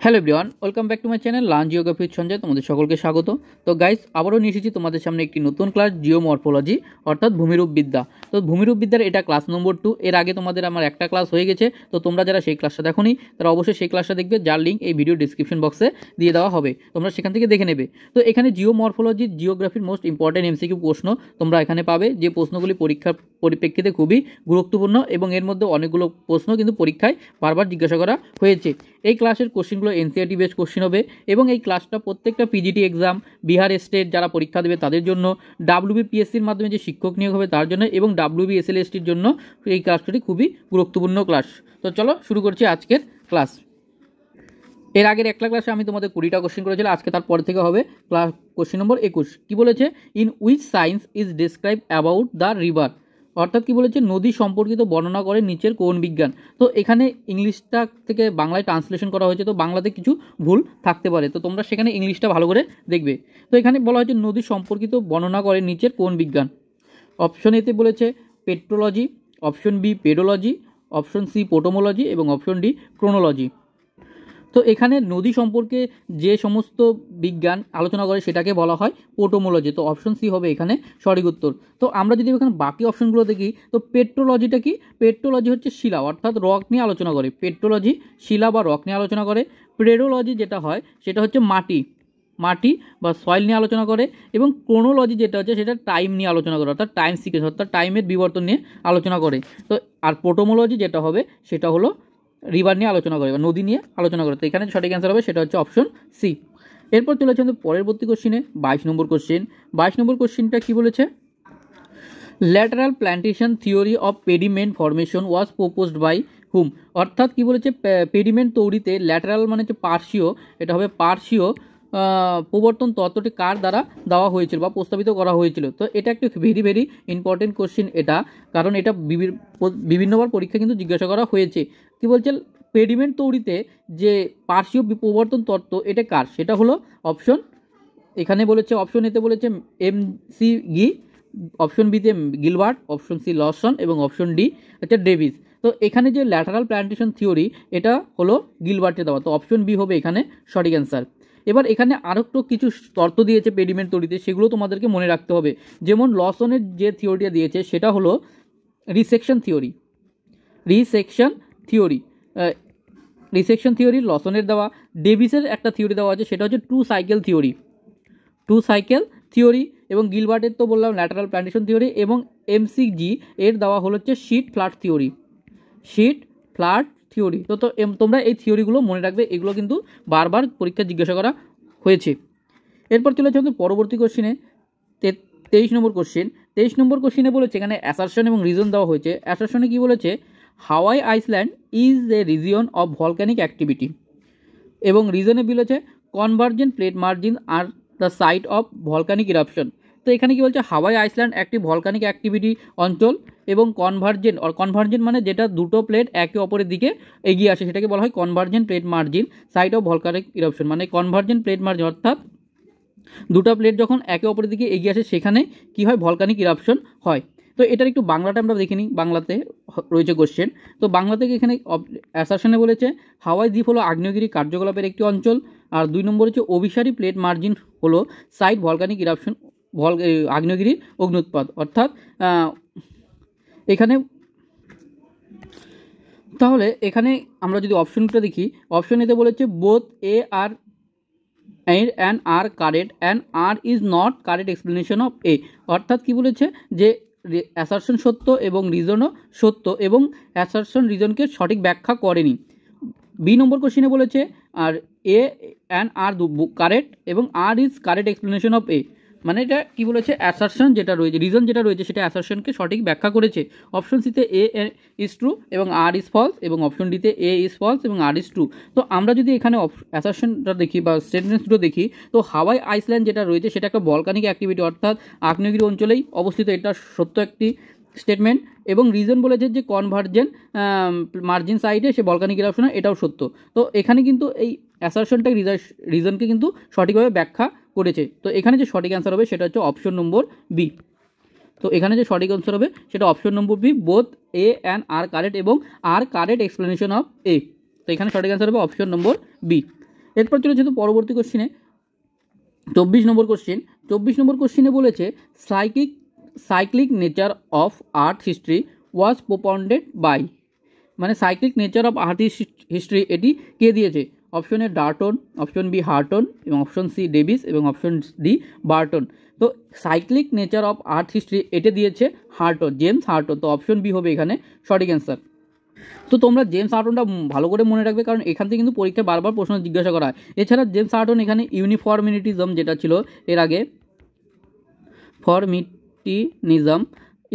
Hello everyone, welcome back to my channel learn geography with Sanjay. তোমাদের সকলকে স্বাগত। তো গাইস, আবারও নিয়ে এসেছি তোমাদের সামনে একটি নতুন ক্লাস, জিওমরফোলজি অর্থাৎ ভূমিরূপবিদ্যা। তো ভূমিরূপবিদ্যার এটা ক্লাস নম্বর 2। এর আগে তোমাদের আমার একটা ক্লাস হয়ে গেছে। তো তোমরা যারা সেই ক্লাসটা দেখোনি তারা অবশ্যই সেই ক্লাসটা দেখবে, যার লিঙ্ক এই ভিডিও ডিসক্রিপশন বক্সে দিয়ে দেওয়া হবে, তোমরা সেখান থেকে দেখে নেবে। তো এখানে জিওমরফোলজি, জিওগ্রাফির মোস্ট ইম্পর্টেন্ট এমসিকিউ প্রশ্ন তোমরা এখানে পাবে, যে প্রশ্নগুলি পরীক্ষার পরিপ্রেক্ষিতে খুবই গুরুত্বপূর্ণ এবং এর মধ্যে অনেকগুলো প্রশ্ন কিন্তু পরীক্ষায় বারবার জিজ্ঞাসা করা হয়েছে। এই ক্লাসের কোশ্চেনগুলো এনসিইআরটি বেস কোশ্চেন হবে এবং এই ক্লাসটা প্রত্যেকটা পিজিটি এক্সাম, বিহার স্টেট যারা পরীক্ষা দেবে তাদের জন্য, ডাব্লিউবিপিএসসির মাধ্যমে যে শিক্ষক নিয়োগ হবে তার জন্য এবং ডাব্লিউবিএসএলএসটির জন্য এই ক্লাসটি খুবই গুরুত্বপূর্ণ ক্লাস। তো চলো শুরু করছি আজকের ক্লাস। এর আগের একটা ক্লাসে আমি তোমাদের 20টা কোশ্চেন করেছিলাম, আজকে তারপর থেকে হবে ক্লাস কোশ্চেন নম্বর 21। কি বলেছে? In which science is describe about the river, অর্থাৎ কি বলেছে, নদী সম্পর্কিত বর্ণনা করে নিচের কোন বিজ্ঞান। তো এখানে ইংলিশটা থেকে বাংলায় ট্রান্সলেশন করা হয়েছে, তো বাংলাতে কিছু ভুল থাকতে পারে, তো তোমরা সেখানে ইংলিশটা ভালো করে দেখবে। তো এখানে বলা হয়েছে নদী সম্পর্কিত বর্ণনা করে নিচের কোন বিজ্ঞান। অপশন এতে বলেছে petrology, option B pedology, option C potamology এবং অপশন ডি ক্রোনোলজি। তো এখানে নদী সম্পর্কে যে সমস্ত বিজ্ঞান আলোচনা করে সেটাকে বলা হয় পোটোমোলজি। তো অপশন সি হবে এখানে সঠিক উত্তর। তো আমরা যদি এখানে বাকি অপশনগুলো দেখি, তো পেট্রোলজিটা কি? পেট্রোলজি হচ্ছে শিলা অর্থাৎ রক নিয়ে আলোচনা করে। পেট্রোলজি শিলা বা রক নিয়ে আলোচনা করে। পেডোলজি যেটা হয় সেটা হচ্ছে মাটি বা সয়েল নিয়ে আলোচনা করে। এবং ক্রোনোলজি যেটা হচ্ছে সেটা টাইম নিয়ে আলোচনা করে, অর্থাৎ টাইম সিকোয়েন্স অর্থাৎ টাইমের বিবর্তন নিয়ে আলোচনা করে। তো আর পোটোমোলজি যেটা হবে সেটা হলো রিভার নিয়ে আলোচনা করে বা নদী নিয়ে আলোচনা করে। তো এখানে সঠিক অ্যান্সার হবে সেটা হচ্ছে অপশন সি। এরপর চলে যাচ্ছে আমাদের পরবর্তী কোশ্চেনে, 22 নম্বর কোশ্চেন। 22 নম্বর কোশ্চেনটা কি বলেছে? Lateral plantation theory of pediment formation was proposed by hmm, অর্থাৎ কি বলেছে, পেডিমেন্ট তৈরিতে ল্যাটারাল মানে হচ্ছে পার্শ্বীয়, এটা হবে পার্শ্বীয় প্রবর্তন তত্ত্বটি কার দ্বারা দেওয়া হয়েছিল বা প্রস্তাবিত করা হয়েছিল। তো এটা একটি ভেরি ভেরি ইম্পর্টেন্ট কোশ্চেন এটা, কারণ এটা বিভিন্নবার পরীক্ষা কিন্তু জিজ্ঞাসা করা হয়েছে। কি বলছে, পেডিমেন্ট তৈরিতে যে পার্শ্বীয় প্রবর্তন তত্ত্ব এটা কার, সেটা হলো অপশন, এখানে বলেছে অপশন এতে বলেছে এমসি গি, অপশন বিতে গিলবার্ট, অপশন সি লসন এবং অপশন ডি হচ্ছে ডেভিস। তো এখানে যে ল্যাটারাল প্ল্যান্টেশন থিওরি এটা হলো গিলবার্টে দেওয়া, তো অপশন বি হবে এখানে সঠিক অ্যান্সার। এবার এখানে আরও একটু কিছু তত্ত্ব দিয়েছে পেডিমেন্ট তৈরিতে, সেগুলো তোমাদেরকে মনে রাখতে হবে। যেমন লসনের যে থিওরিটা দিয়েছে সেটা হলো রিসেকশন থিওরি লসনের দেওয়া। ডেভিসের একটা থিওরি দেওয়া আছে, সেটা হচ্ছে টু সাইকেল থিওরি এবং গিলবার্টের তো বললাম ল্যাটারাল প্ল্যান্টেশন থিওরি এবং এমসিজি এর দেওয়া হলো হচ্ছে শিট ফ্ল্যাট থিওরি। তো তোমরা এই থিওরিগুলো মনে রাখবে, এগুলো কিন্তু বারবার পরীক্ষা জিজ্ঞাসা করা হয়েছে। এরপর চলে যাচ্ছে আমাদের পরবর্তী কোশ্চেনে, 23 নম্বর কোশ্চেন। 23 নম্বর কোশ্চেনে বলেছে এখানে অ্যাসারশন এবং রিজন দেওয়া হয়েছে। অ্যাসারশনে কি বলেছে, Hawaii island is a region of volcanic activity এবং রিজনে বলেছে convergent plate margin are the site of volcanic eruption. তো এখানে কি বলছে, হাওয়াই আইল্যান্ড একটি ভলক্যানিক অ্যাক্টিভিটি অঞ্চল এবং কনভার্জেন্ট মানে যেটা দুটো প্লেট একে অপরের দিকে এগিয়ে আসে সেটাকে বলা হয় convergent plate margin site of volcanic eruption. মানে কনভার্জেন্ট প্লেট মার্জিন অর্থাৎ দুটো প্লেট যখন একে অপরের দিকে এগিয়ে আসে সেখানে কি হয়, ভলক্যানিক ইরাপশন হয়। তো এটার একটু বাংলাটা আমরা দেখিনি, বাংলাতে রয়েছে কোশ্চেন। তো বাংলা থেকে এখানে অ্যাসারশনে বলেছে হাওয়াই দ্বীপ হলো আগ্নেয়গিরি কার্যকলাপের একটি অঞ্চল। আর 2 নম্বর হচ্ছে অভিসারী প্লেট মার্জিন হলো সাইট ভলক্যানিক ইরাপশন, আগ্নেয়গিরির অগ্নুৎপাত। অর্থাৎ এখানে তাহলে এখানে আমরা যদি অপশনটা দেখি, অপশন এতে বলেছে both A R and are correct and R is not correct explanation of A, অর্থাৎ কি বলেছে যে অ্যাসারশন সত্য এবং রিজনও সত্য এবং অ্যাসারশন রিজনকে সঠিক ব্যাখ্যা করেনি। বি নম্বর কোশ্চেনে বলেছে আর এ অ্যান্ড আর কারেক্ট এবং R is correct explanation of এ, মানে এটা কি বলেছে, অ্যাসারশন যেটা রয়েছে, রিজন যেটা রয়েছে সেটা অ্যাসারশনকে সঠিক ব্যাখ্যা করেছে। অপশন সিতে এ ইজ ট্রু এবং আর ইজ ফলস এবং অপশন ডিতে এ ইজ ফলস এবং আর ইজ ট্রু। তো আমরা যদি এখানে অ্যাসারশনটা দেখি বা স্টেটমেন্টস দুটো দেখি, তো হাওয়াই আইল্যান্ড যেটা রয়েছে সেটা একটা ভলক্যানিক অ্যাক্টিভিটি অর্থাৎ আগ্নেয়গিরি অঞ্চলেই অবস্থিত, এটা সত্য একটি স্টেটমেন্ট। এবং রিজন বলেছে যে কনভার্জেন্ট মার্জিন সাইডে সে ভলক্যানিক ইরাপশন, এটাও সত্য। তো এখানে কিন্তু এই অ্যাসারশনটা রিজনকে কিন্তু সঠিকভাবে ব্যাখ্যা করেছে। তো এখানে যে সঠিক অ্যান্সার হবে সেটা হচ্ছে অপশন নম্বর বি। তো এখানে যে সঠিক অ্যান্সার হবে সেটা option number B, both A and R correct এবং R correct explanation of A. তো এখানে সঠিক অ্যান্সার হবে অপশন নম্বর বি। এরপর চলেছে তো পরবর্তী কোশ্চিনে 24 নম্বর কোশ্চিন। 24 নম্বর কোশ্চিনে বলেছে cyclic nature of earth history was propounded by, মানে cyclic nature of earth history এটি কে দিয়েছে? Option A Darton, option B Hutton এবং অপশন সি ডেভিস এবং অপশন ডি বার্টন। তো cyclic nature of earth history এটা দিয়েছে হার্টন, জেমস হার্টন। তো অপশন বি হবে এখানে সঠিক অ্যান্সার। তো তোমরা জেমস হার্টনটা ভালো করে মনে রাখবে, কারণ এখান থেকে কিন্তু পরীক্ষায় বারবার প্রশ্ন জিজ্ঞাসা করা হয়। এছাড়া জেমস হার্টন এখানে ইউনিফর্মিটিজম যেটা ছিল এর আগে,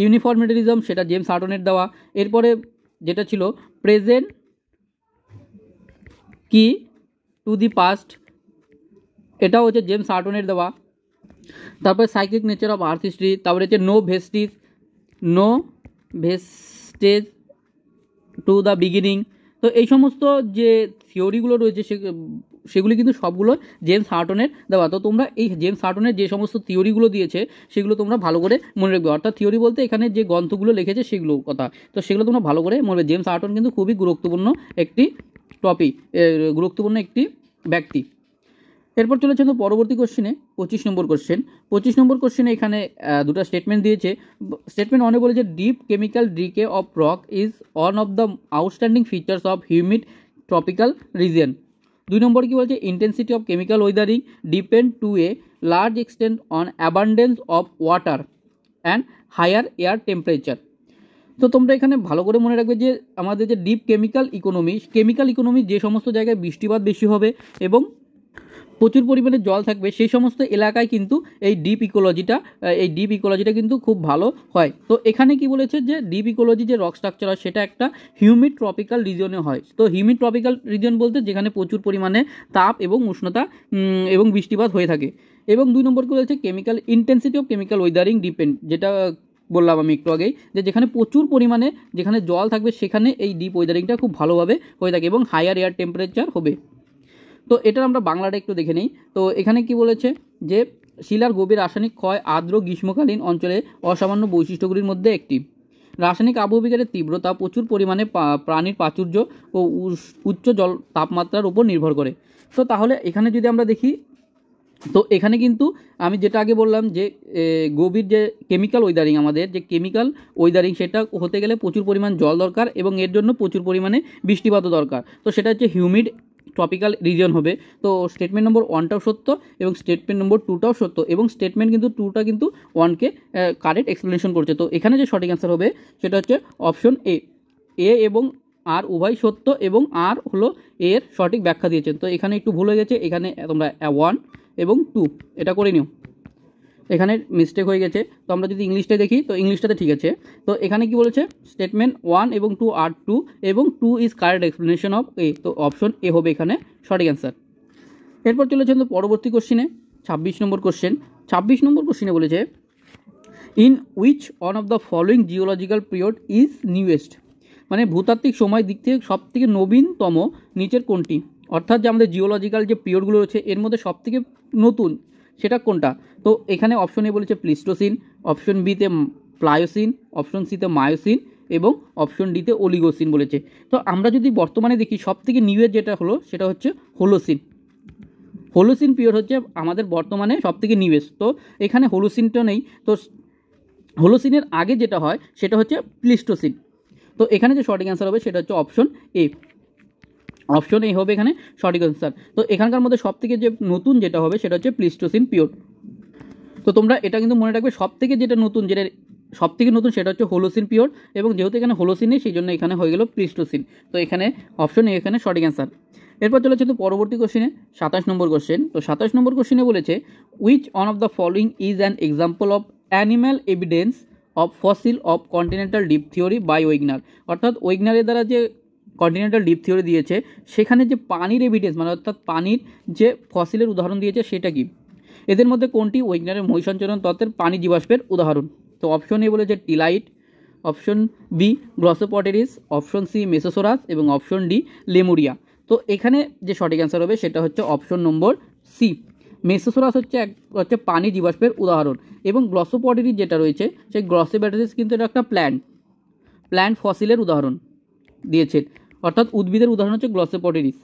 ইউনিফর্মিটিজম সেটা জেমস হার্টনের দেওয়া। এরপরে যেটা ছিল প্রেজেন্ট কি টু দি পাস্ট, এটাও হচ্ছে জেমস হার্টনের দেওয়া। তারপরে cyclic nature of earth history, তারপরে হচ্ছে নো ভেস্টেজ টু দ্য বিগিনিং। তো এই সমস্ত যে থিওরিগুলো রয়েছে সেগুলি কিন্তু সবগুলো জেমস হার্টনের দেওয়া। তো তোমরা এই জেমস হার্টনের যে সমস্ত থিওরিগুলো দিয়েছে সেগুলো তোমরা ভালো করে মনে রাখবে। অর্থাৎ থিওরি বলতে এখানে যে গ্রন্থগুলো লিখেছে সেগুলো কথা, তো সেগুলো তোমরা ভালো করে মনে রাখবে। জেমস হার্টন কিন্তু খুবই গুরুত্বপূর্ণ একটি গুরুত্বপূর্ণ একটি ব্যক্তি। এরপর চলেছে তো পরবর্তী কোশ্চেনে 25 নম্বর কোশ্চেন। 25 নম্বর কোশ্চেনে এখানে দুটো স্টেটমেন্ট দিয়েছে। স্টেটমেন্ট ওয়ানে বলেছে deep chemical decay of rock is one of the outstanding features of humid tropical region. 2 number কি বলছে intensity of chemical weathering depend to a large extent on abundance of water and higher air temperature. তো তোমরা এখানে ভালো করে মনে রাখবে যে আমাদের যে ডিপ কেমিক্যাল ইকোনমি যে সমস্ত জায়গায় বৃষ্টিপাত বেশি হবে এবং প্রচুর পরিমাণে জল থাকবে সেই সমস্ত এলাকায় কিন্তু এই ডিপ ইকোলজিটা কিন্তু খুব ভালো হয়। তো এখানে কি বলেছে যে ডিপ ইকোলজি যে রক স্ট্রাকচার হয় সেটা একটা হিউমিড ট্রপিক্যাল রিজনে হয়। তো হিউমিড ট্রপিক্যাল রিজন বলতে যেখানে প্রচুর পরিমাণে তাপ এবং উষ্ণতা এবং বৃষ্টিপাত হয়ে থাকে। এবং 2 নম্বর কি বলেছে chemical intensity of chemical weathering depend, যেটা বললাম আমি একটু আগেই, যে যেখানে প্রচুর পরিমাণে যেখানে জল থাকবে সেখানে এই ডিপ ওয়েদারিংটা খুব ভালোভাবে হয়ে থাকে এবং হায়ার এয়ার টেম্পারেচার হবে। তো এটার আমরা বাংলাটা একটু দেখে নিই। তো এখানে কি বলেছে যে শিলার গভীর রাসায়নিক ক্ষয় আর্দ্র গ্রীষ্মকালীন অঞ্চলে অসামান্য বৈশিষ্ট্যগুলির মধ্যে একটি। রাসায়নিক আবহবিকারের তীব্রতা প্রচুর পরিমাণে প্রাণীর প্রাচুর্য ও উচ্চ জল তাপমাত্রার উপর নির্ভর করে। তো তাহলে এখানে যদি আমরা দেখি, তো এখানে কিন্তু আমি যেটা আগে বললাম যে গভীর যে কেমিক্যাল ওয়েদারিং, আমাদের যে কেমিক্যাল ওয়েদারিং সেটা হতে গেলে প্রচুর পরিমাণ জল দরকার এবং এর জন্য প্রচুর পরিমাণে বৃষ্টিপাতও দরকার। তো সেটা হচ্ছে হিউমিড ট্রপিক্যাল রিজন হবে। তো স্টেটমেন্ট নম্বর 1টাও সত্য এবং স্টেটমেন্ট নম্বর 2টাও সত্য এবং স্টেটমেন্ট কিন্তু 2টা কিন্তু 1কে কারেক্ট এক্সপ্লেনেশন করছে। তো এখানে যে সঠিক অ্যান্সার হবে সেটা হচ্ছে অপশন এ এবং আর উভয় সত্য এবং আর হলো এর সঠিক ব্যাখ্যা দিয়েছেন। তো এখানে একটু ভুল হয়ে গেছে, এখানে তোমরা 1 এবং 2 এটা করে নিও, এখানে মিস্টেক হয়ে গেছে। তো আমরা যদি ইংলিশটা দেখি তো ইংলিশটাতে ঠিক আছে। তো এখানে কি বলেছে স্টেটমেন্ট 1 এবং 2 আর 2 এবং 2 is correct explanation of A. তো অপশন এ হবে এখানে সঠিক অ্যান্সার। এরপর চলেছে তো পরবর্তী কোশ্চেনে 26 নম্বর কোশ্চেন। 26 নম্বর কোশ্চেনে বলেছে in which one of the following geological period is newest, মানে ভূতাত্ত্বিক সময় দিক থেকে সব থেকে নবীনতম নিচের কোনটি? অর্থাৎ যে আমাদের জিওলজিক্যাল যে পিরিয়ডগুলো রয়েছে এর মধ্যে সব থেকে নতুন সেটা কোনটা? তো এখানে অপশন এ বলেছে প্লিস্টোসিন, অপশন বিতে প্লায়োসিন, অপশন সিতে মায়োসিন এবং অপশন ডিতে অলিগোসিন বলেছে। তো আমরা যদি বর্তমানে দেখি সব থেকে নিউয়ের যেটা হলো সেটা হচ্ছে হোলোসিন পিরিয়ড হচ্ছে আমাদের বর্তমানে সব থেকে নিউয়েস্ট। তো এখানে হোলোসিনটা নেই, তো হোলোসিনের আগে যেটা হয় সেটা হচ্ছে প্লিস্টোসিন। তো এখানে যে সঠিক অ্যান্সার হবে সেটা হচ্ছে অপশন এ হবে এখানে সঠিক অ্যান্সার। তো এখানকার মধ্যে সব থেকে যে নতুন যেটা হবে সেটা হচ্ছে প্লিস্টোসিন পিরিয়ড। তো তোমরা এটা কিন্তু মনে রাখবে সব থেকে যেটা নতুন সেটা হচ্ছে হোলোসিন পিরিয়ড এবং যেহেতু এখানে হোলোসিন নেই সেই জন্য এখানে হয়ে গেল প্লিস্টোসিন। তো এখানে অপশন এ এখানে সঠিক অ্যান্সার। এরপর চলেছে তো পরবর্তী কোশ্চেনে 27 নম্বর কোশ্চেন। তো 27 নম্বর কোশ্চেনে বলেছে which one of the following is an example of animal evidence of fossil of continental deep theory by Wegener. অর্থাৎ ওয়েগনারের দ্বারা যে কন্টিনেন্টাল ডিপ থিওরি দিয়েছে সেখানে যে পানির এভিডেন্স মানে অর্থাৎ পানির যে ফসিলের উদাহরণ দিয়েছে সেটা কি? এদের মধ্যে কোনটি ওয়েগনারের মহাসঞ্চারণ তত্ত্বের পানি জীবাশ্মের উদাহরণ? তো অপশন এ বলেছে টিলাইট, অপশন বি গ্লসোপটেরিস, অপশন সি মেসোসোরাস এবং অপশন ডি লেমুরিয়া। তো এখানে যে সঠিক অ্যান্সার হবে সেটা হচ্ছে অপশন নম্বর সি মেসোসোরাস হচ্ছে পানি জীবাশ্মের উদাহরণ এবং গ্লসোপটেরিস যেটা রয়েছে সেই গ্লসোপটেরিস কিন্তু এটা একটা প্ল্যান্ট ফসিলের উদাহরণ দিয়েছেন, অর্থাৎ উদ্ভিদের উদাহরণ হচ্ছে গ্লসোপটেরিস।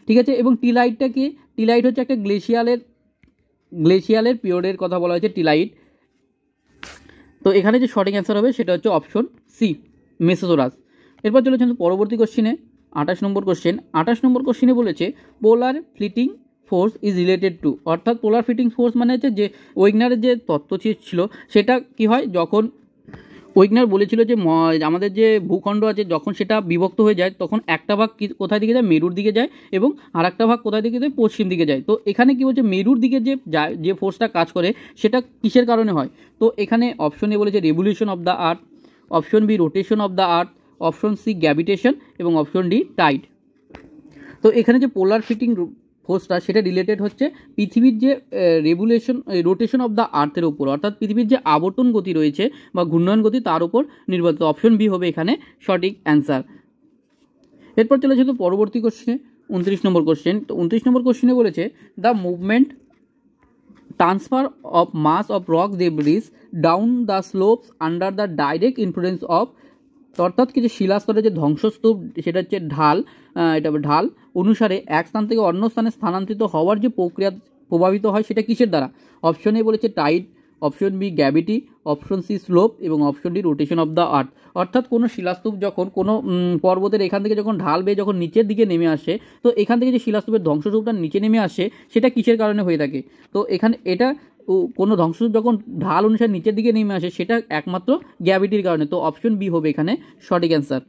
ঠিক আছে, এবং টিলাইটটা কি? টিলাইট হচ্ছে একটা গ্লেশিয়ালের পিরিয়ডের কথা বলা হয়েছে, টিলাইট। তো এখানে যে সঠিক অ্যান্সার হবে সেটা হচ্ছে অপশন সি, মেসোজোরাস। এরপর চলেছে পরবর্তী কোশ্চেনে 28 নম্বর কোশ্চেন। 28 নম্বর কোশ্চেনে বলেছে polar fleeting force is related to, অর্থাৎ পোলার ফ্লিটিং ফোর্স মানে হচ্ছে যে ওয়েগনারের যে তত্ত্ব ছিল সেটা কি হয়, যখন ওয়েগনার বলেছিল যে আমাদের যে ভূখণ্ড আছে যখন সেটা বিভক্ত হয়ে যায় তখন একটা ভাগ কোথায় দিকে যায়, মেরুর দিকে যায়, এবং আর একটা ভাগ কোথায় দিকে যায়, পশ্চিম দিকে যায়। তো এখানে কি বলছে, মেরুর দিকে যে ফোর্সটা কাজ করে সেটা কিসের কারণে হয়? তো এখানে অপশন এ বলেছে revolution of the earth, option B rotation of the earth, option C gravitation এবং অপশন ডি টাইড। তো এখানে যে পোলার ফ্লিটিং ফোর্সটা সেটা রিলেটেড হচ্ছে পৃথিবীর যে রোটেশন অফ দ্য আর্থের উপর, অর্থাৎ পৃথিবীর যে আবর্তন গতি রয়েছে বা ঘূর্ণয়ন গতি তার উপর নির্ভর। অপশন বি হবে এখানে সঠিক অ্যান্সার। এরপর চলে যেহেতু পরবর্তী কোশ্চেনে 29 নম্বর কোশ্চেন। তো 29 নম্বর কোশ্চেনে বলেছে the movement transfer of mass of rock debris down the slopes under the direct influence of, অর্থাৎ কি যে শিলাস্তরের যে ধ্বংসস্তূপ সেটা হচ্ছে ঢাল অনুসারে এক স্থান থেকে অন্য স্থানে স্থানান্তরিত হওয়ার যে প্রক্রিয়া প্রভাবিত হয় সেটা কিসের দ্বারা? অপশন এ বলেছে tide, option B gravity, option C slope এবং option D rotation of the earth. অর্থাৎ কোনো শিলাস্তূপ যখন কোনো পর্বতের এখান থেকে যখন ঢাল বেয়ে যখন নিচের দিকে নেমে আসে, তো এখান থেকে যে শিলাস্তূপের ধ্বংসস্তূপটা নিচে নেমে আসে সেটা কিসের কারণে হয়ে থাকে? তো এখানে এটা কোনো ধ্বংসস্তূপ যখন ঢাল অনুসারে নিচের দিকে নেমে আসে সেটা একমাত্র গ্র্যাভিটির কারণে। তো অপশন বি হবে এখানে সঠিক অ্যান্সার।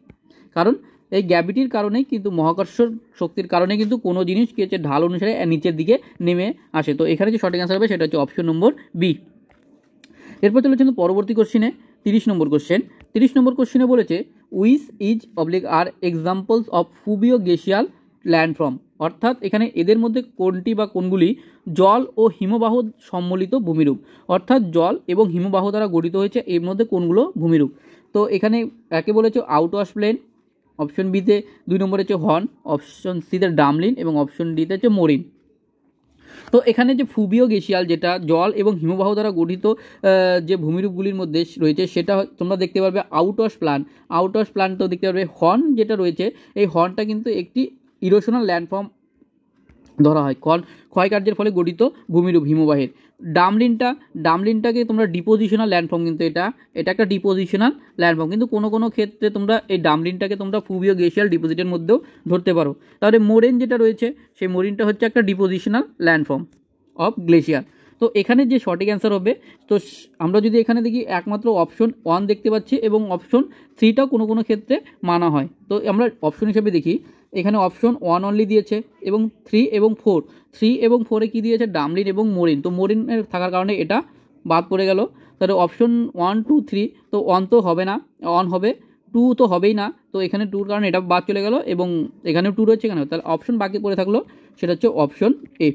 কারণ এই গ্র্যাভিটির কারণেই কিন্তু, মহাকর্ষ শক্তির কারণে কিন্তু কোনো জিনিস কি হচ্ছে ঢাল অনুসারে নিচের দিকে নেমে আসে। তো এখানে যে সঠিক অ্যান্সার হবে সেটা হচ্ছে অপশন নম্বর বি। এরপর চলে কিন্তু পরবর্তী কোশ্চেনে 30 নম্বর কোশ্চেন। 30 নম্বর কোশ্চেনে বলেছে which is are examples of fluvio glacial landform, অর্থাৎ এখানে এদের মধ্যে কোনটি বা কোনগুলি জল ও হিমবাহ সম্মিলিত ভূমিরূপ, অর্থাৎ জল এবং হিমবাহ দ্বারা গঠিত হয়েছে, এর মধ্যে কোনগুলো ভূমিরূপ? তো এখানে একে বলেছে আউটওয়াশ প্লেন, অপশন বিতে 2 নম্বরে হচ্ছে হর্ন, অপশন সিতে ডামলিন এবং অপশন ডিতে হচ্ছে মোরিন। তো এখানে যে ফুবিও গ্লেশিয়াল যেটা জল এবং হিমবাহ দ্বারা গঠিত যে ভূমিরূপগুলির মধ্যে রয়েছে সেটা তোমরা দেখতে পারবে আউটওয়াশ প্ল্যান তো দেখতে পারবে। হর্ন যেটা রয়েছে এই হর্নটা কিন্তু একটি ইরোশনাল ল্যান্ডফর্ম ধরা হয়, ক্ষয়কার্যের ফলে গঠিত ভূমিরূপ হিমবাহের। ডামলিনটাকে তোমরা ডিপোজিশনাল ল্যান্ডফর্ম, কিন্তু এটা একটা ডিপোজিশনাল ল্যান্ডফর্ম, কিন্তু কোনো ক্ষেত্রে তোমরা এই ডামলিনটাকে তোমরা ফুবিও গ্লেশিয়াল ডিপোজিটের মধ্যেও ধরতে পারো। তাহলে মোরেন যেটা রয়েছে সেই মোরিনটা হচ্ছে একটা ডিপোজিশনাল ল্যান্ডফর্ম অফ গ্লেশিয়ার। তো এখানে যে সঠিক অ্যান্সার হবে, তো আমরা যদি এখানে দেখি একমাত্র অপশন 1 দেখতে পাচ্ছি এবং অপশন 3টাও কোনো ক্ষেত্রে মানা হয়। তো আমরা অপশন হিসেবে দেখি, এখানে অপশন 1 অনলি দিয়েছে এবং 3 এবং 4 কী দিয়েছে, ডামলিন এবং মোরিন। তো মোরিনের থাকার কারণে এটা বাদ পড়ে গেল। তাহলে অপশন 1, 2, 3 তো 1 তো হবে না, 1 হবে, 2 তো হবেই না, তো এখানে 2র কারণে এটা বাদ চলে গেল এবং এখানেও 2 রয়েছে, এখানে তাহলে অপশন বাকি পড়ে থাকলো সেটা হচ্ছে অপশন এ।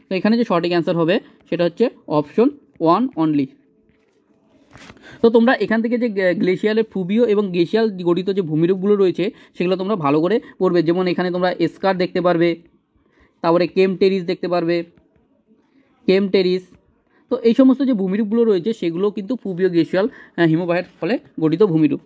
তো এখানে যে সঠিক অ্যান্সার হবে সেটা হচ্ছে অপশন 1 অনলি। তো তোমরা এখান থেকে যে গ্লেশিয়ালের ফুবিও এবং গ্লেশিয়াল গঠিত যে ভূমিরূপগুলো রয়েছে সেগুলো তোমরা ভালো করে পড়বে। যেমন এখানে তোমরা এসকার দেখতে পারবে, তারপরে কেমটেরিস দেখতে পারবে, তো এই সমস্ত যে ভূমিরূপগুলো রয়েছে সেগুলো কিন্তু ফুবিও গ্লেশিয়াল হিমবাহের ফলে গঠিত ভূমিরূপ।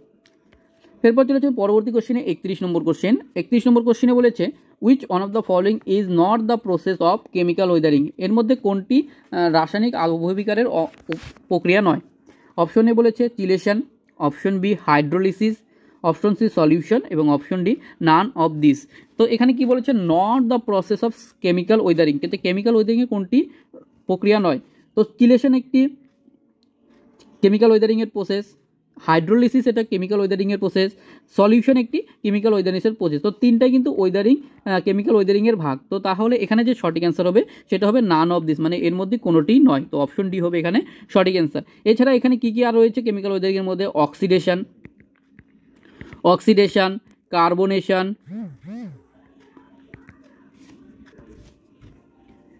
এরপর চলেছে পরবর্তী কোশ্চেনে 31 নম্বর কোশ্চেন। 31 নম্বর কোশ্চেনে বলেছে which one of the following is not the process of chemical Wuthering, এর মধ্যে কোনটি রাসায়নিক আবহবিকারের প্রক্রিয়া নয়? অপশন এ বলেছে chelation, option B hydrolysis, option C solution এবং option D none of this. তো এখানে কি বলেছে, not the process of chemical weathering, কিন্তু কেমিক্যাল ওয়েদারিংয়ে কোনটি প্রক্রিয়া নয়? তো চিলেশন একটি কেমিক্যাল ওয়েদারিংয়ের প্রসেস, হাইড্রোলিসিস এটা কেমিক্যাল ওয়েদারিংয়ের প্রসেস, সলিউশন একটি কেমিক্যাল ওয়েদারিংয়ের প্রসেস। তো তিনটাই কিন্তু কেমিক্যাল ওয়েদারিংয়ের ভাগ। তো তাহলে এখানে যে সঠিক অ্যান্সার হবে সেটা হবে নান অফ দিস, মানে এর মধ্যে কোনোটিই নয়। তো অপশন ডি হবে এখানে সঠিক অ্যান্সার। এছাড়া এখানে কী আর রয়েছে কেমিক্যাল ওয়েদারিংয়ের মধ্যে, অক্সিডেশন, কার্বনেশন,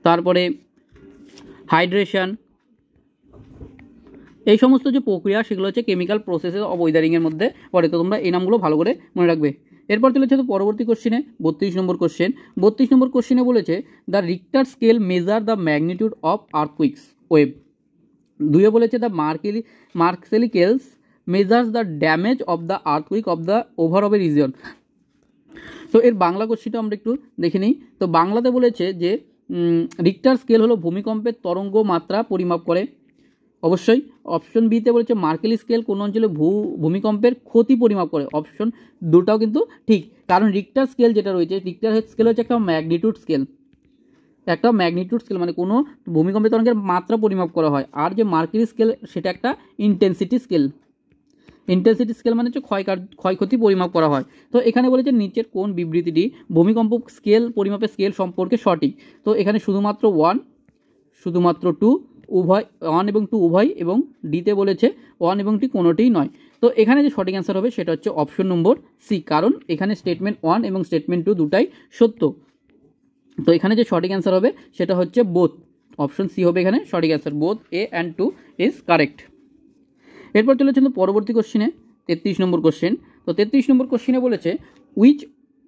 তারপরে হাইড্রেশন, এই সমস্ত যে প্রক্রিয়া সেগুলো হচ্ছে কেমিক্যাল প্রসেসেস অফ ওয়েদারিংয়ের মধ্যে পড়ে। তো তোমরা এই নামগুলো ভালো করে মনে রাখবে। এরপর চলেছে তো পরবর্তী কোশ্চেনে 32 নম্বর কোশ্চেন। 32 নম্বর কোশ্চেনে বলেছে the Richter scale measure the magnitude of earthquakes wave. 2 বলেছে the Mercalli scales measures the damage of the earthquake of the over of a region. তো এর বাংলা কোশ্চেনটা আমরা একটু দেখে নিই। তো বাংলাতে বলেছে যে রিক্টার স্কেল হলো ভূমিকম্পের তরঙ্গ মাত্রা পরিমাপ করে, অবশ্যই। অপশন বিতে বলেছে মার্কেল স্কেল কোন অঞ্চলে ভূমিকম্পের ক্ষতি পরিমাপ করে, অপশন দুটাও কিন্তু ঠিক, কারণ রিক্টার স্কেল যেটা রয়েছে, রিক্টার স্কেল হচ্ছে একটা ম্যাগনিটিউড স্কেল, একটা ম্যাগনিটিউড স্কেল মানে কোনো ভূমিকম্পের তরঙ্গের মাত্রা পরিমাপ করা হয়। আর যে মার্কেল স্কেল সেটা একটা ইন্টেন্সিটি স্কেল, ইন্টেন্সিটি স্কেল মানে হচ্ছে ক্ষয়ক্ষতি পরিমাপ করা হয়। তো এখানে বলেছে নিচের কোন বিবৃতিটি ভূমিকম্প স্কেল পরিমাপের স্কেল সম্পর্কে সঠিক। তো এখানে শুধুমাত্র 1, শুধুমাত্র 2, উভয় 1 এবং 2 উভয়, এবং ডিতে বলেছে 1 এবং 2 কোনোটিই নয়। তো এখানে যে সঠিক অ্যান্সার হবে সেটা হচ্ছে অপশন নম্বর সি, কারণ এখানে স্টেটমেন্ট 1 এবং স্টেটমেন্ট 2 দুটাই সত্য। তো এখানে যে সঠিক অ্যান্সার হবে সেটা হচ্ছে বোথ, অপশন সি হবে এখানে সঠিক answer, both A and 2 is correct. এরপর চলে কিন্তু পরবর্তী কোশ্চেনে 33 নম্বর কোশ্চেন। তো 33 নম্বর কোশ্চেনে বলেছে which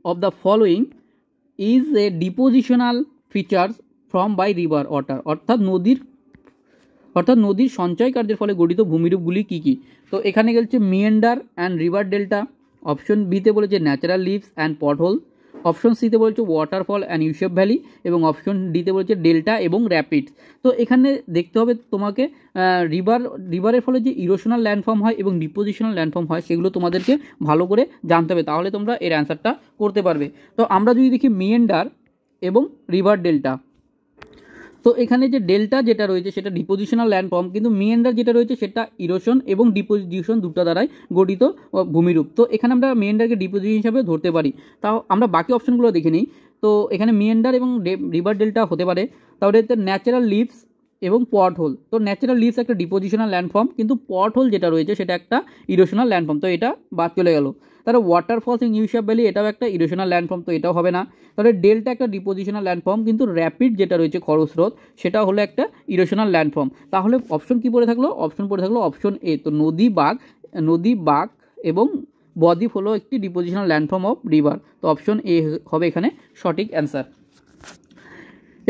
of the following is a depositional features from by river water, অর্থাৎ নদীর সঞ্চয় কার্যের ফলে গঠিত ভূমিরূপগুলি কী কী। তো এখানে বলছে meander and river delta, option বিতে বলেছে ন্যাচারাল লিভস অ্যান্ড পটহোল, অপশন সিতে বলেছে ওয়াটারফল অ্যান্ড ইউসেফ ভ্যালি, এবং অপশন ডিতে বলেছে ডেল্টা এবং র্যাপিডস। তো এখানে দেখতে হবে তোমাকে রিভারের ফলে যে ইরোশনাল ল্যান্ডফর্ম হয় এবং ডিপোজিশনাল ল্যান্ডফর্ম হয় সেগুলো তোমাদেরকে ভালো করে জানতে হবে, তাহলে তোমরা এর অ্যান্সারটা করতে পারবে। তো আমরা যদি দেখি মিয়েন্ডার এবং রিভার ডেল্টা, তো এখানে যে ডেল্টা যেটা রয়েছে সেটা ডিপোজিশনাল ল্যান্ডফর্ম, কিন্তু মিয়েন্ডার যেটা রয়েছে সেটা ইরোশন এবং ডিপোজিশন দুটো দ্বারাই গঠিত ভূমিরূপ। তো এখানে আমরা মিয়েন্ডারকে ডিপোজিশন হিসাবে ধরতে পারি। তাও আমরা বাকি অপশনগুলো দেখে নিই। তো এখানে মিয়েন্ডার এবং রিভার ডেল্টা হতে পারে। তাহলে ন্যাচারাল লিভস এবং পট হোল, তো ন্যাচারাল লিভস একটা ডিপোজিশনাল ল্যান্ডফর্ম, কিন্তু পট হোল যেটা রয়েছে সেটা একটা ইরোশনাল ল্যান্ডফর্ম, তো এটা বাদ চলে গেল। তাহলে ওয়াটারফলস ইন ইউসেফ ভ্যালি এটাও একটা ইরোশনাল ল্যান্ডফর্ম, তো এটাও হবে না। তাহলে ডেল্টা একটা ডিপোজিশনাল ল্যান্ডফর্ম, কিন্তু র্যাপিড যেটা রয়েছে খরস্রোত সেটা হলো একটা ইরোশনাল ল্যান্ডফর্ম। তাহলে অপশন কি পড়ে থাকলো, অপশন পড়ে থাকলো অপশন এ। তো নদী বাগ এবং বদ্বীপ হলো একটি ডিপোজিশনাল ল্যান্ডফর্ম অফ রিভার, তো অপশন এ হবে এখানে সঠিক অ্যান্সার।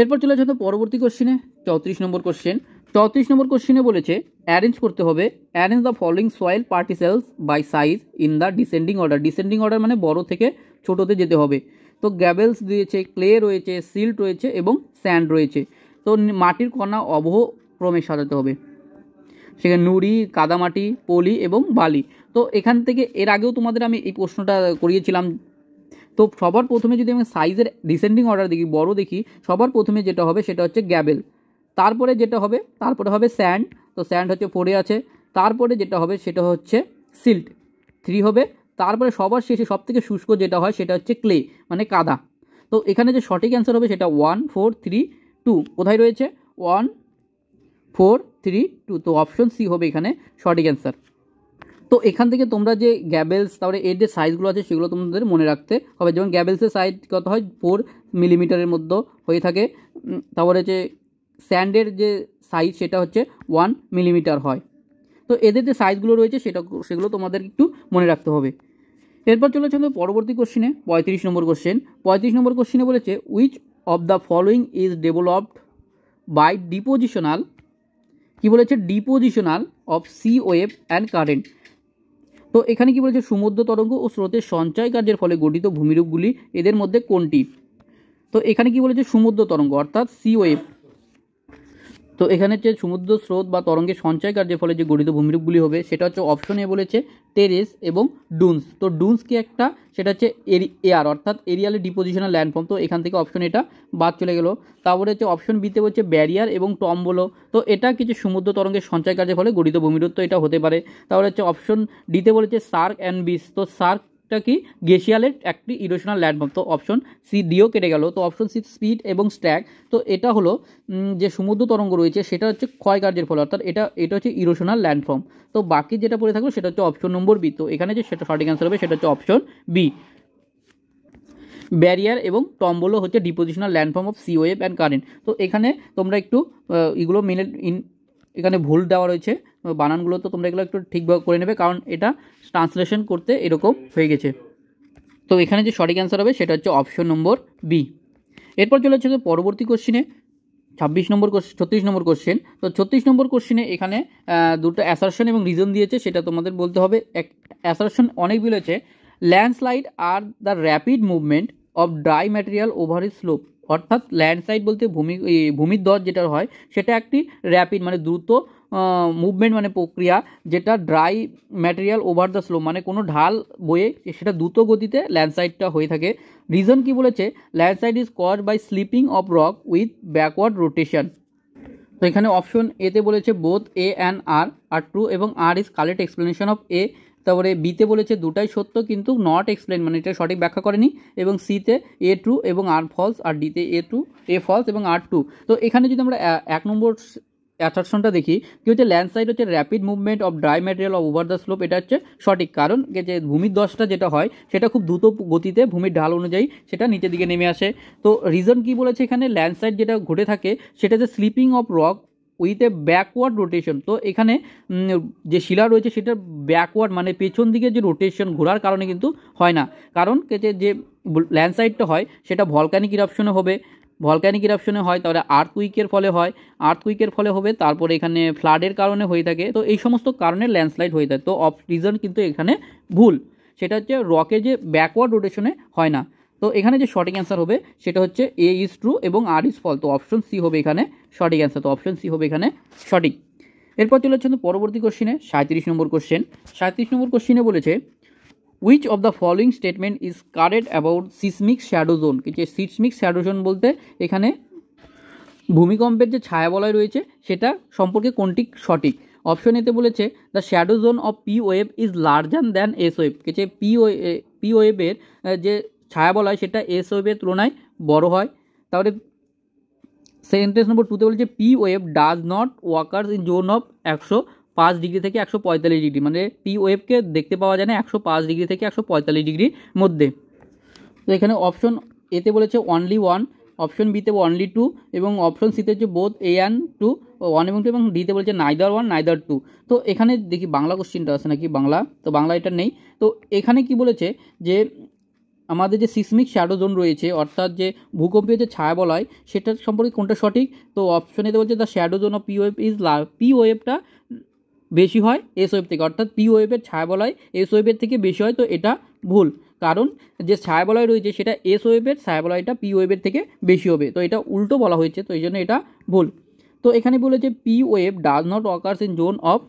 এরপর চলে আসে তো পরবর্তী কোশ্চেনে 34 নম্বর কোশ্চেন। 34 নম্বর কোশ্চেনে বলেছে অ্যারেঞ্জ করতে হবে, arrange the following soil particles by size in the descending order. Descending order মানে বড় থেকে ছোটোতে যেতে হবে। তো গ্যাবেলস দিয়েছে, ক্লে রয়েছে, সিল্ট রয়েছে এবং স্যান্ড রয়েছে। তো মাটির কণা অবক্রমে সাজাতে হবে, সেখানে নুড়ি, কাদামাটি, পলি এবং বালি। তো এখান থেকে এর আগেও তোমাদের আমি এই প্রশ্নটা করিয়েছিলাম। তো সবার প্রথমে যদি আমি সাইজের ডিসেন্ডিং অর্ডার দেখি, বড় দেখি, সবার প্রথমে যেটা হবে সেটা হচ্ছে গ্যাবেল, তারপরে যেটা হবে তারপরে হবে স্যান্ড, তো স্যান্ড হচ্ছে 4 আছে, তারপরে যেটা হবে সেটা হচ্ছে সিল্ট 3 হবে, তারপরে সবার শেষে সবথেকে শুষ্ক যেটা হয় সেটা হচ্ছে ক্লে মানে কাদা। তো এখানে যে সঠিক অ্যান্সার হবে সেটা 1 4 3 2, কোথায় রয়েছে 1 4 3 2, তো অপশন সি হবে এখানে সঠিক অ্যান্সার। তো এখান থেকে তোমরা যে গ্যাবেলস তারপরে এর যে সাইজগুলো আছে সেগুলো তোমাদের মনে রাখতে হবে, যেমন গ্যাবেলসের সাইজ কত হয় 4 মিলিমিটারের মধ্যে হয়ে থাকে, তারপরে যে স্যান্ডের যে সাইজ সেটা হচ্ছে 1 মিলিমিটার হয়। তো এদের যে সাইজগুলো রয়েছে সেগুলো তোমাদের একটু মনে রাখতে হবে। এরপর চলে আসছে পরবর্তী কোশ্চেনে 35 নম্বর কোশ্চেন। 35 নম্বর কোশ্চেনে বলেছে which of the following is developed by depositional, কি বলেছে depositional of sea wave and current. তো এখানে কি বলেছে সমুদ্র তরঙ্গ ও স্রোতের সঞ্চয় কার্যের ফলে গঠিত ভূমিরূপগুলি এদের মধ্যে কোনটি। তো এখানে কি বলেছে সমুদ্র তরঙ্গ অর্থাৎ সি ওয়েভ। তো এখানে যে সমুদ্র স্রোত বা তরঙ্গের সঞ্চয় কার্যের ফলে যে গঠিত ভূমিরূপগুলি হবে সেটা হচ্ছে অপশন এ বলেছে টেরেস এবং ডুনস। তো ডুনস কি একটা, সেটা হচ্ছে এয়ার অর্থাৎ এরিয়ালের ডিপোজিশনাল ল্যান্ডফর্ম, তো এখান থেকে অপশন এটা বাদ চলে গেল। তারপরে হচ্ছে অপশন বিতে বলছে ব্যারিয়ার এবং টম্বলো, তো এটা কিছু সমুদ্র তরঙ্গের সঞ্চয় কার্যের ফলে গঠিত ভূমিরূপ, তো এটা হতে পারে। তারপরে হচ্ছে অপশন ডিতে বলেছে সার্ক অ্যান্ড বিচ, তো সার্কটা কি গ্লেশিয়ালের একটি ইরোশনাল ল্যান্ডফর্ম, তো অপশন সি ডিও কেটে গেল। তো অপশন সি স্পিড এবং স্ট্র্যাক, তো এটা হলো যে সমুদ্র তরঙ্গ রয়েছে সেটা হচ্ছে ক্ষয়কার্যের ফলে, অর্থাৎ এটা হচ্ছে ইরোশনাল ল্যান্ডফর্ম। তো বাকি যেটা পড়ে থাকলো সেটা হচ্ছে অপশন নম্বর বি, তো এখানে যে সেটা সঠিক অ্যান্সার হবে সেটা হচ্ছে অপশন বি। ব্যারিয়ার এবং টম্বলো হচ্ছে depositional landform of sea wave and current. তো এখানে তোমরা একটু এগুলো মেনে এখানে ভুল দেওয়া রয়েছে, বানানগুলো তো তোমরা এগুলো একটু ঠিকভাবে করে নেবে, কারণ এটা ট্রান্সলেশন করতে এরকম হয়ে গেছে। তো এখানে যে সঠিক অ্যান্সার হবে সেটা হচ্ছে অপশন নম্বর বি। এরপর চলে হচ্ছে পরবর্তী কোশ্চেনে 36 নম্বর 36 নম্বর কোশ্চেন। তো 36 নম্বর কোশ্চেনে এখানে দুটো অ্যাসারশন এবং রিজন দিয়েছে, সেটা তোমাদের বলতে হবে। অ্যাসারশন অনেক বলেছে landslide are the rapid movement of dry material over a slope অর্থাৎ ল্যান্ডস্লাইড বলতে ভূমিধস যেটা হয় সেটা একটি র্যাপিড মানে দ্রুত মুভমেন্ট মানে প্রক্রিয়া, যেটা dry material over the slope মানে কোনো ঢাল বয়ে সেটা দ্রুত গতিতে ল্যান্ডস্লাইডটা হয়ে থাকে। রিজন কি বলেছে, landslide is cause by slipping of rock with backward rotation. তো এখানে অপশন এতে বলেছে both A and R true এবং R is correct explanation of A. তারপরে বিতে বলেছে দুটাই সত্য কিন্তু নট এক্সপ্লেন মানে এটা সঠিক ব্যাখ্যা করেনি, এবং সিতে এ ট্রু এবং আর ফলস, আর ডিতে এ ফলস এবং আর ট্রু। তো এখানে যদি আমরা 1 নম্বর অ্যাসারশনটা দেখি কি হচ্ছে, ল্যান্ডস্লাইড হচ্ছে rapid movement of dry material of over the slope, এটা হচ্ছে সঠিক। কারণ যে ভূমিধসটা যেটা হয় সেটা খুব দ্রুত গতিতে ভূমির ঢাল অনুযায়ী সেটা নিচের দিকে নেমে আসে। তো রিজন কি বলেছে এখানে, ল্যান্ডস্লাইড যেটা ঘটে থাকে সেটা যে sleeping of rock with a backward rotation. তো এখানে যে শিলা রয়েছে সেটার ব্যাকওয়ার্ড মানে পেছন দিকে যে রোটেশন ঘোরার কারণে কিন্তু হয় না। কারণ যে ল্যান্ডস্লাইডটা হয় সেটা ভলকানিক ইরাপশনে হবে, ভলকানিক ইরাপশনে হয়, তারপরে আর্থকুইকের ফলে হবে, তারপরে এখানে ফ্লাডের কারণে হয়ে থাকে। তো এই সমস্ত কারণে ল্যান্ডস্লাইড হয়ে থাকে। তো রিজন কিন্তু এখানে ভুল, সেটা হচ্ছে রকে যে ব্যাকওয়ার্ড রোটেশনে হয় না। তো এখানে যে সঠিক অ্যান্সার হবে সেটা হচ্ছে এ ইজ ট্রু এবং আর ইজ ফল। তো অপশন সি হবে এখানে সঠিক অ্যান্সার। তো অপশন সি হবে এখানে সঠিক। এরপর চলে যাচ্ছে পরবর্তী কোশ্চেনে 37 নম্বর কোশ্চেন। 37 নম্বর কোশ্চেনে বলেছে which of the following statement is correct about seismic shadow zone. যে সিসমিক শ্যাডো জোন বলতে এখানে ভূমিকম্পের যে ছায়াবলয় রয়েছে সেটা সম্পর্কে কোনটি সঠিক। অপশন এতে বলেছে the shadow zone of P wave is larger than S wave. যে পি ওয়েভের যে ছায়াবলয় সেটা এস ওয়েভের তুলনায় বড় হয়। তাহলে সেন্টেন্স নম্বর 2তে বলেছে P wave does not workers in zone of 105 degree থেকে 145 ডিগ্রি, মানে পি ওয়েভকে দেখতে পাওয়া যায় না 105 ডিগ্রি থেকে 145 ডিগ্রির মধ্যে। তো এখানে অপশন এতে বলেছে অনলি 1, অপশন বিতে অনলি 2 এবং অপশন সিতে হচ্ছে বোথ এ অ্যান্ড 2, 1 এবং 2, এবং ডিতে বলেছে নাইদার 1 নাইদার 2। তো এখানে দেখি বাংলা কোশ্চেনটা আছে নাকি, বাংলা তো বাংলা এটা নেই। তো এখানে কি বলেছে যে আমাদের যে সিসমিক শ্যাডো জোন রয়েছে অর্থাৎ যে ভূকম্পীয় যে ছায়াবলয় সেটার সম্পর্কে কোনটা সঠিক। তো অপশন এতে বলছে the shadow zone of P wave is P ওয়েভটা বেশি হয় এস ওয়েভ থেকে, অর্থাৎ পি ওয়েভের ছায়াবলয় এস ওয়েভের থেকে বেশি হয়। তো এটা ভুল, কারণ যে ছায়াবলয় রয়েছে সেটা এস ওয়েভের ছায়াবলয়টা পি ওয়েভের থেকে বেশি হবে। তো এটা উল্টো বলা হয়েছে, তো এই জন্য এটা ভুল। তো এখানে বলেছে P wave does not occurs in zone of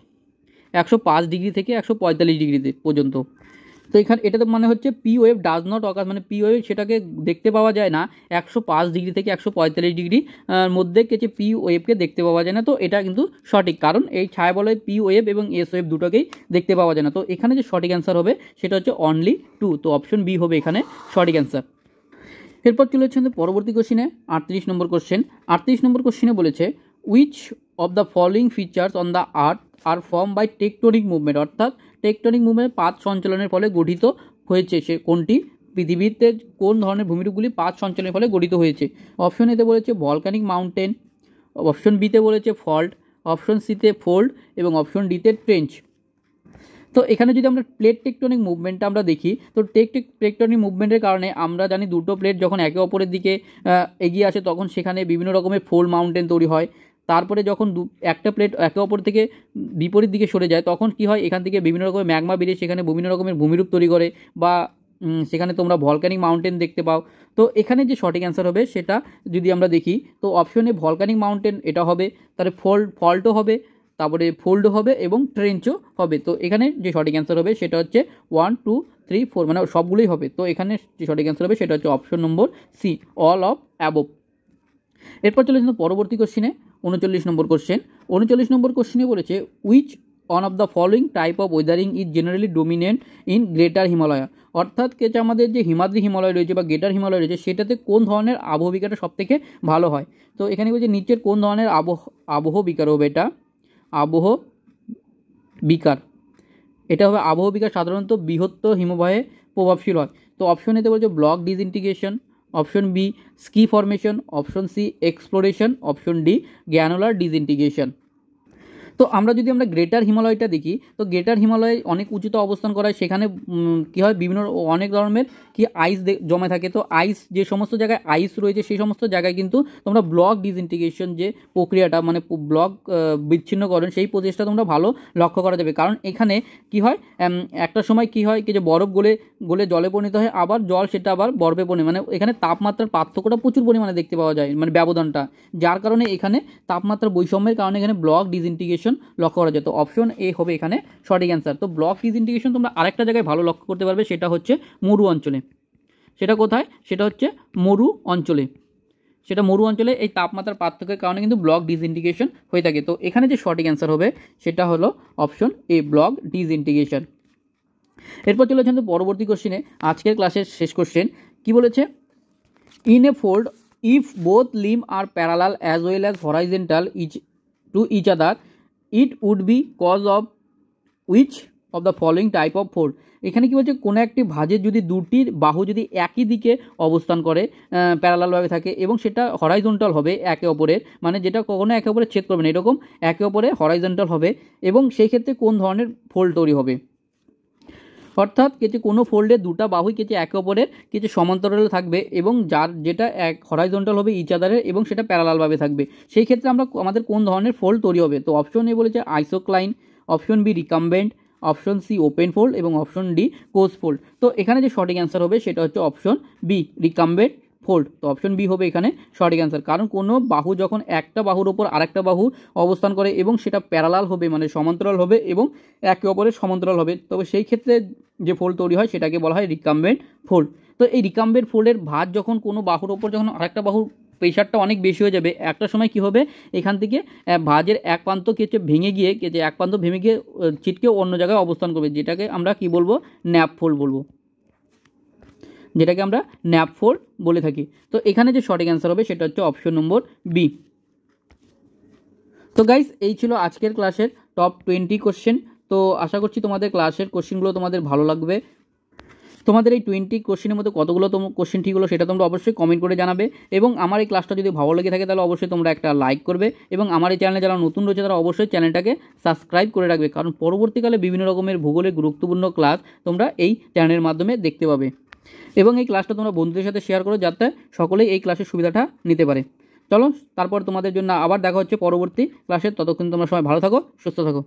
105 degree থেকে 145 ডিগ্রিতে পর্যন্ত। তো এখানে এটাতে মানে হচ্ছে পি ওয়েভ ডাজ নট অকার মানে পি ওয়েভ সেটাকে দেখতে পাওয়া যায় না 105 ডিগ্রি থেকে 145 ডিগ্রি মধ্যে যে পি ওয়েভকে দেখতে পাওয়া যায় না। তো এটা কিন্তু সঠিক, কারণ এই ছায়াবলয় পি ওয়েভ এবং এস ওয়েভ দুটোকেই দেখতে পাওয়া যায় না। তো এখানে যে সঠিক অ্যান্সার হবে সেটা হচ্ছে অনলি 2। তো অপশন বি হবে এখানে সঠিক অ্যান্সার। এরপর চলে যাচ্ছে পরবর্তী কোশ্চেনে 38 নম্বর কোশ্চেন। 38 নম্বর কোশ্চেনে বলেছে which of the following features on the earth are form by tectonic movement, অর্থাৎ টেকটনিক মুভমেন্ট পাত সঞ্চালনের ফলে গঠিত হয়েছে সে কোনটি, পৃথিবীতে কোন ধরনের ভূমিরূপগুলি পাত সঞ্চালনের ফলে গঠিত হয়েছে। অপশন এতে বলেছে ভলকানিক মাউন্টেন, অপশন বিতে বলেছে ফল্ট, অপশন সিতে ফোল্ড এবং অপশন ডিতে ট্রেঞ্চ। তো এখানে যদি আমরা প্লেট টেকটনিক মুভমেন্টটা আমরা দেখি, তো টেকটনিক মুভমেন্টের কারণে আমরা জানি দুটো প্লেট যখন একে অপরের দিকে এগিয়ে আসে তখন সেখানে বিভিন্ন রকমের ফোল্ড মাউন্টেন তৈরি হয়। তারপরে যখন একটা প্লেট একে অপর থেকে বিপরীত দিকে সরে যায় তখন কি হয়, এখান থেকে বিভিন্ন রকমের ম্যাগমা বেরিয়ে সেখানে বিভিন্ন রকমের ভূমিরূপ তৈরি করে বা সেখানে তোমরা ভলকানিক মাউন্টেন দেখতে পাও। তো এখানে যে সঠিক অ্যান্সার হবে সেটা যদি আমরা দেখি তো অপশনে ভলকানিক মাউন্টেন এটা হবে, তাহলে ফল্টও হবে, তারপরে ফোল্ড হবে এবং ট্রেঞ্চও হবে। তো এখানে যে সঠিক অ্যান্সার হবে সেটা হচ্ছে 1 2 3 4 মানে সবগুলোই হবে। তো এখানে যে সঠিক অ্যান্সার হবে সেটা হচ্ছে option number C, all of above. এরপর চলে যাচ্ছে পরবর্তী কোশ্চেনে 39 নম্বর কোশ্চেন। 39 নম্বর কোশ্চেনে বলেছে which on of the following type of Wuthering is generally dominant in greater Himalaya, অর্থাৎ আমাদের যে হিমাদ্রি হিমালয় রয়েছে বা গ্রেটার হিমালয় রয়েছে সেটাতে কোন ধরনের আবহবিকারটা সবথেকে ভালো হয়। তো এখানে বলছে নিচের কোন ধরনের আবহবিকার হবে, এটা আবহ বিকার, এটা হবে আবহ বিকার সাধারণত বৃহত্তর হিমবাহে প্রভাবশীল হয়। তো অপশন এতে বলছে block disintegration, option B ski formation, option C exploration, option D granular disintegration. তো তো আমরা যদি আমরা গ্রেটার হিমালয়টা দেখি, তো গ্রেটার হিমালয় অনেক উঁচুতে অবস্থান করায় সেখানে কী হয়, বিভিন্ন অনেক ধরনের কি আইস জমে থাকে। তো আইস, যে সমস্ত জায়গায় আইস রয়েছে সেই সমস্ত জায়গায় কিন্তু তোমরা ব্লক ডিসইন্টিগ্রেশন যে প্রক্রিয়াটা, মানে ব্লক বিচ্ছিন্নকরণ, সেই প্রচেষ্টা তোমরা ভালো লক্ষ্য করা যাবে। কারণ এখানে কি হয়, একটা সময় কি হয় কি যে বরফ গলে গলে জলে পরিণত হয়, আবার জল সেটা আবার বরফে পরিণত, মানে এখানে তাপমাত্রার পার্থক্যটা প্রচুর পরিমাণে দেখতে পাওয়া যায়, মানে ব্যবধানটা, যার কারণে এখানে তাপমাত্রার বৈষম্যের কারণে এখানে ব্লক ডিসইন্টিগ্রেশন লক্ষ্য করা যায়। তো অপশন এ হবে এখানে সঠিক অ্যান্সার। তো ব্লক ডিসইন্টিগ্রেশন তোমরা আরেকটা জায়গায় ভালো লক্ষ্য করতে পারবে, সেটা হচ্ছে মরু অঞ্চলে। সেটা কোথায়? সেটা হচ্ছে মরু অঞ্চলে। সেটা মরু অঞ্চলে এই তাপমাত্রার পার্থক্যের কারণে কিন্তু ব্লক ডিসইন্টিগ্রেশন হয়ে থাকে। তো এখানে যে সঠিক অ্যান্সার হবে সেটা হলো অপশন এ, ব্লক ডিসইন্টিগ্রেশন। এরপর চলে যাচ্ছেন পরবর্তী কোশ্চেনে, আজকের ক্লাসের শেষ কোশ্চেন কি বলেছে, in a fold if both limb are parallel as well as horizontal to each other it would be cause of which of the following type of fold. এখানে কি বলছে, কোনো একটি ভাঁজের যদি দুটির বাহু যদি একই দিকে অবস্থান করে, প্যারালালভাবে থাকে এবং সেটা হরাইজন্টাল হবে একে অপরের, মানে যেটা কখনো একে অপরের ছেদ করবে না, এরকম একে অপরে হরাইজন্টাল হবে, এবং সেই ক্ষেত্রে কোন ধরনের ফোল্ড তৈরি হবে। অর্থাৎ কিছু কোনো ফোল্ডে দুটা বাহুই কিছু একে অপরের কিছু সমান্তরালে থাকবে এবং যেটা এক হরাইজন্টাল হবে ইচ আদারের এবং সেটা প্যারালালভাবে থাকবে, সেই ক্ষেত্রে আমাদের কোন ধরনের ফোল্ড তৈরি হবে। তো অপশন এ বলেছে isocline, option B recumbent, option C open fold এবং অপশন ডি কোজ ফোল্ড। তো এখানে যে সঠিক অ্যান্সার হবে সেটা হচ্ছে অপশন বি, রিকাম্বেন্ট ফোল্ড। তো অপশন বি হবে এখানে সঠিক অ্যান্সার। কারণ কোনো বাহু যখন একটা বাহুর ওপর আরেকটা বাহু অবস্থান করে এবং সেটা প্যারালাল হবে, মানে সমান্তরাল হবে এবং একে অপরের সমান্তরাল হবে, তবে সেই ক্ষেত্রে যে ফোল্ড তৈরি হয় সেটাকে বলা হয় রিকাম্বেন্ট ফোল্ড। তো এই রিকাম্বেন্ট ফোল্ডের ভাঁজ যখন কোনো বাহুর ওপর যখন আরেকটা বাহুর প্রেশারটা অনেক বেশি হয়ে যাবে, একটা সময় কি হবে, এখান থেকে ভাঁজের এক প্রান্ত কেটে ভেঙে গিয়ে এক প্রান্ত ভেঙে গিয়ে ছিটকে অন্য জায়গায় অবস্থান করবে, যেটাকে আমরা কি বলবো, ন্যাপ ফোল্ড বলবো, যেটাকে আমরা ন্যাপ ফোল্ড বলে থাকি। তো এখানে যে সঠিক অ্যান্সার হবে সেটা হচ্ছে অপশন নম্বর বি। তো গাইস, এই ছিল আজকের ক্লাসের টপ 20 কোশ্চেন। তো আশা করছি তোমাদের ক্লাসের কোশ্চেনগুলো তোমাদের ভালো লাগবে। তোমাদের এই 20 কোশ্চেনের মধ্যে কতগুলো কোশ্চেন ঠিক হলো সেটা তোমরা অবশ্যই কমেন্ট করে জানাবে, এবং আমার এই ক্লাসটা যদি ভালো লেগে থাকে তাহলে অবশ্যই তোমরা একটা লাইক করবে, এবং আমার এই চ্যানেলে যারা নতুন রয়েছে তারা অবশ্যই চ্যানেলটাকে সাবস্ক্রাইব করে রাখবে, কারণ পরবর্তীকালে বিভিন্ন রকমের ভূগোলের গুরুত্বপূর্ণ ক্লাস তোমরা এই চ্যানেলের মাধ্যমে দেখতে পাবে। এবং এই ক্লাসটা তোমরা বন্ধুদের সাথে শেয়ার করো যাতে সকলেই এই ক্লাসের সুবিধাটা নিতে পারে। চলো, তারপর তোমাদের জন্য আবার দেখা হচ্ছে পরবর্তী ক্লাসে। ততক্ষণ তোমরা সবাই ভালো থাকো, সুস্থ থাকো।